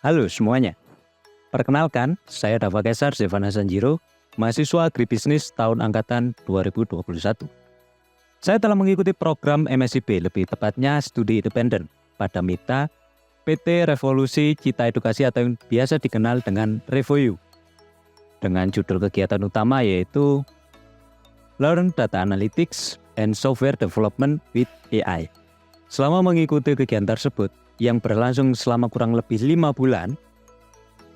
Halo semuanya, perkenalkan saya Dava Kesar Zevana Sanjiro, mahasiswa agribisnis tahun angkatan 2021. Saya telah mengikuti program MSIP, lebih tepatnya studi independen, pada MITA PT Revolusi Cita Edukasi atau yang biasa dikenal dengan RevoU. Dengan judul kegiatan utama yaitu Learn Data Analytics and Software Development with AI. Selama mengikuti kegiatan tersebut, yang berlangsung selama kurang lebih 5 bulan,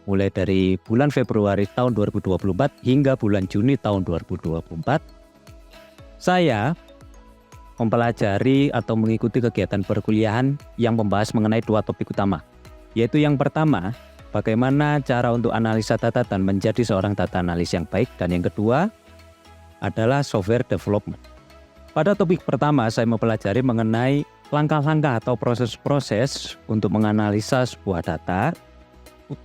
mulai dari bulan Februari tahun 2024 hingga bulan Juni tahun 2024, saya mempelajari atau mengikuti kegiatan perkuliahan yang membahas mengenai 2 topik utama, yaitu yang pertama, bagaimana cara untuk analisa data dan menjadi seorang data analis yang baik, dan yang kedua adalah software development. Pada topik pertama, saya mempelajari mengenai langkah-langkah atau proses-proses untuk menganalisa sebuah data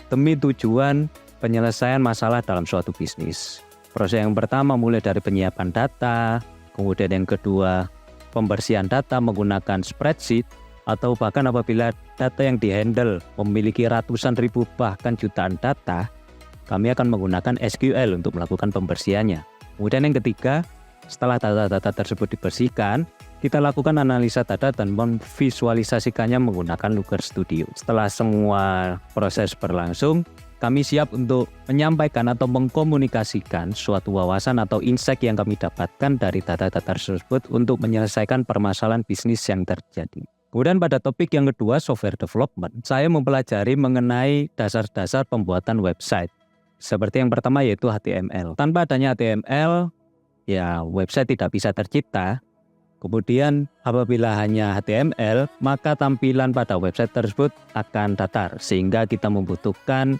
demi tujuan penyelesaian masalah dalam suatu bisnis. Proses yang pertama mulai dari penyiapan data, kemudian yang kedua pembersihan data menggunakan spreadsheet, atau bahkan apabila data yang dihandle memiliki ratusan ribu bahkan jutaan data, kami akan menggunakan SQL untuk melakukan pembersihannya. Kemudian yang ketiga, setelah data-data tersebut dibersihkan, kita lakukan analisa data dan memvisualisasikannya menggunakan Looker Studio. Setelah semua proses berlangsung, kami siap untuk menyampaikan atau mengkomunikasikan suatu wawasan atau insight yang kami dapatkan dari data-data tersebut untuk menyelesaikan permasalahan bisnis yang terjadi. Kemudian pada topik yang kedua, software development, saya mempelajari mengenai dasar-dasar pembuatan website. Seperti yang pertama yaitu HTML. Tanpa adanya HTML, ya website tidak bisa tercipta. Kemudian apabila hanya HTML, maka tampilan pada website tersebut akan datar, sehingga kita membutuhkan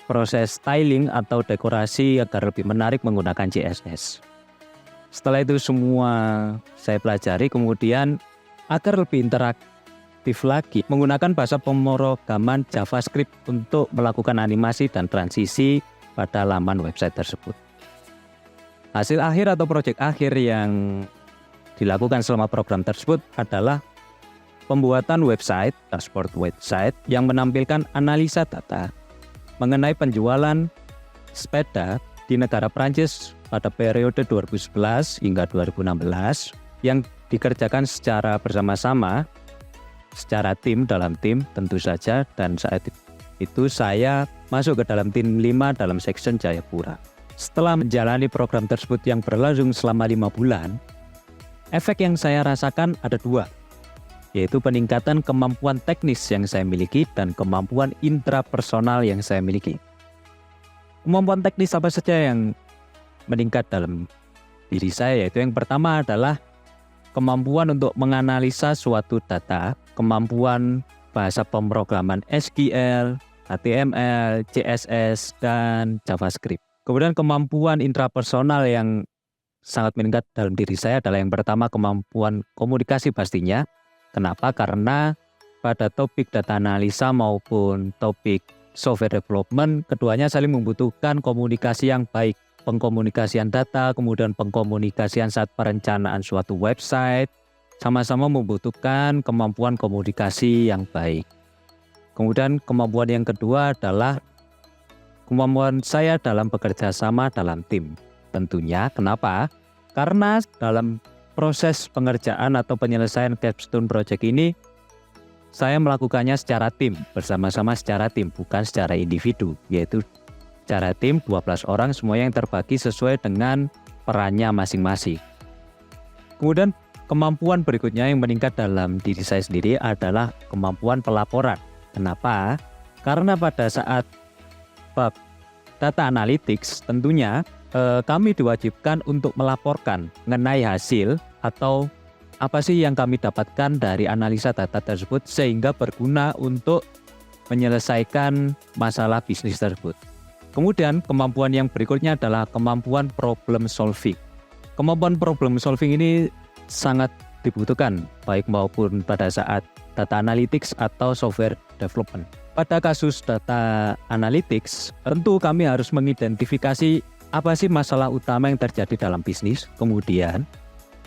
proses styling atau dekorasi agar lebih menarik menggunakan CSS. Setelah itu semua saya pelajari, kemudian agar lebih interaktif lagi, menggunakan bahasa pemrograman JavaScript untuk melakukan animasi dan transisi pada laman website tersebut. Hasil akhir atau proyek akhir yang dilakukan selama program tersebut adalah pembuatan website, dashboard website yang menampilkan analisa data mengenai penjualan sepeda di negara Prancis pada periode 2011 hingga 2016 yang dikerjakan secara bersama-sama, secara dalam tim tentu saja, dan saat itu saya masuk ke dalam tim 5 dalam section Jayapura. Setelah menjalani program tersebut yang berlangsung selama 5 bulan, efek yang saya rasakan ada 2, yaitu peningkatan kemampuan teknis yang saya miliki dan kemampuan intrapersonal yang saya miliki. Kemampuan teknis apa saja yang meningkat dalam diri saya, yaitu yang pertama adalah kemampuan untuk menganalisa suatu data, kemampuan bahasa pemrograman SQL, HTML, CSS, dan JavaScript. Kemudian kemampuan intrapersonal yang sangat meningkat dalam diri saya adalah yang pertama kemampuan komunikasi pastinya. Kenapa? Karena pada topik data analisa maupun topik software development, keduanya saling membutuhkan komunikasi yang baik. Pengkomunikasian data, kemudian pengkomunikasian saat perencanaan suatu website, sama-sama membutuhkan kemampuan komunikasi yang baik. Kemudian kemampuan yang kedua adalah kemampuan saya dalam bekerja sama dalam tim. Tentunya, kenapa? Karena dalam proses pengerjaan atau penyelesaian capstone project ini, saya melakukannya secara tim, bersama-sama secara tim, bukan secara individu, yaitu secara tim 12 orang, semua yang terbagi sesuai dengan perannya masing-masing. Kemudian kemampuan berikutnya yang meningkat dalam diri saya sendiri adalah kemampuan pelaporan. Kenapa? Karena pada saat bab data analytics tentunya kami diwajibkan untuk melaporkan mengenai hasil atau apa sih yang kami dapatkan dari analisa data tersebut sehingga berguna untuk menyelesaikan masalah bisnis tersebut. Kemudian kemampuan yang berikutnya adalah kemampuan problem solving. Kemampuan problem solving ini sangat dibutuhkan baik maupun pada saat data analytics atau software development. Pada kasus data analytics, tentu kami harus mengidentifikasi apa sih masalah utama yang terjadi dalam bisnis. Kemudian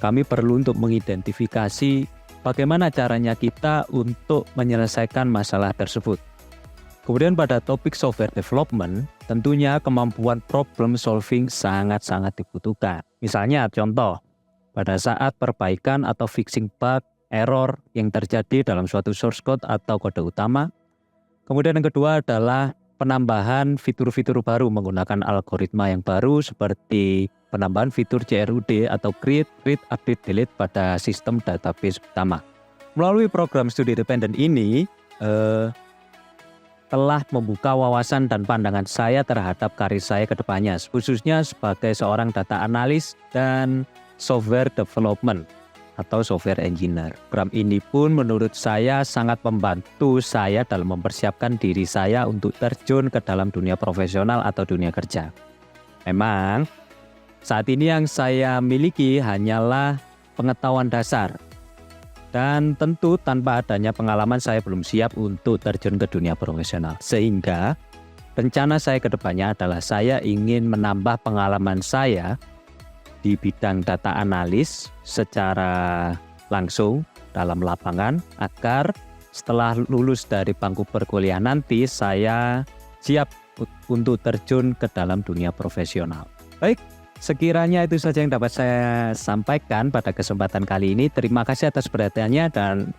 kami perlu untuk mengidentifikasi bagaimana caranya kita untuk menyelesaikan masalah tersebut. Kemudian pada topik software development, tentunya kemampuan problem solving sangat-sangat dibutuhkan. Misalnya contoh, pada saat perbaikan atau fixing bug, error yang terjadi dalam suatu source code atau kode utama. Kemudian yang kedua adalah penambahan fitur-fitur baru menggunakan algoritma yang baru seperti penambahan fitur CRUD atau create, read, update, delete pada sistem database utama. Melalui program studi independen ini, telah membuka wawasan dan pandangan saya terhadap karir saya ke depannya, khususnya sebagai seorang data analis dan software development atau software engineer. Program ini pun menurut saya sangat membantu saya dalam mempersiapkan diri saya untuk terjun ke dalam dunia profesional atau dunia kerja. Memang, saat ini yang saya miliki hanyalah pengetahuan dasar. Dan tentu tanpa adanya pengalaman saya belum siap untuk terjun ke dunia profesional. Sehingga rencana saya ke depannya adalah saya ingin menambah pengalaman saya di bidang data analis secara langsung dalam lapangan agar setelah lulus dari bangku perkuliahan nanti saya siap untuk terjun ke dalam dunia profesional. Baik. Sekiranya itu saja yang dapat saya sampaikan pada kesempatan kali ini. Terima kasih atas perhatiannya dan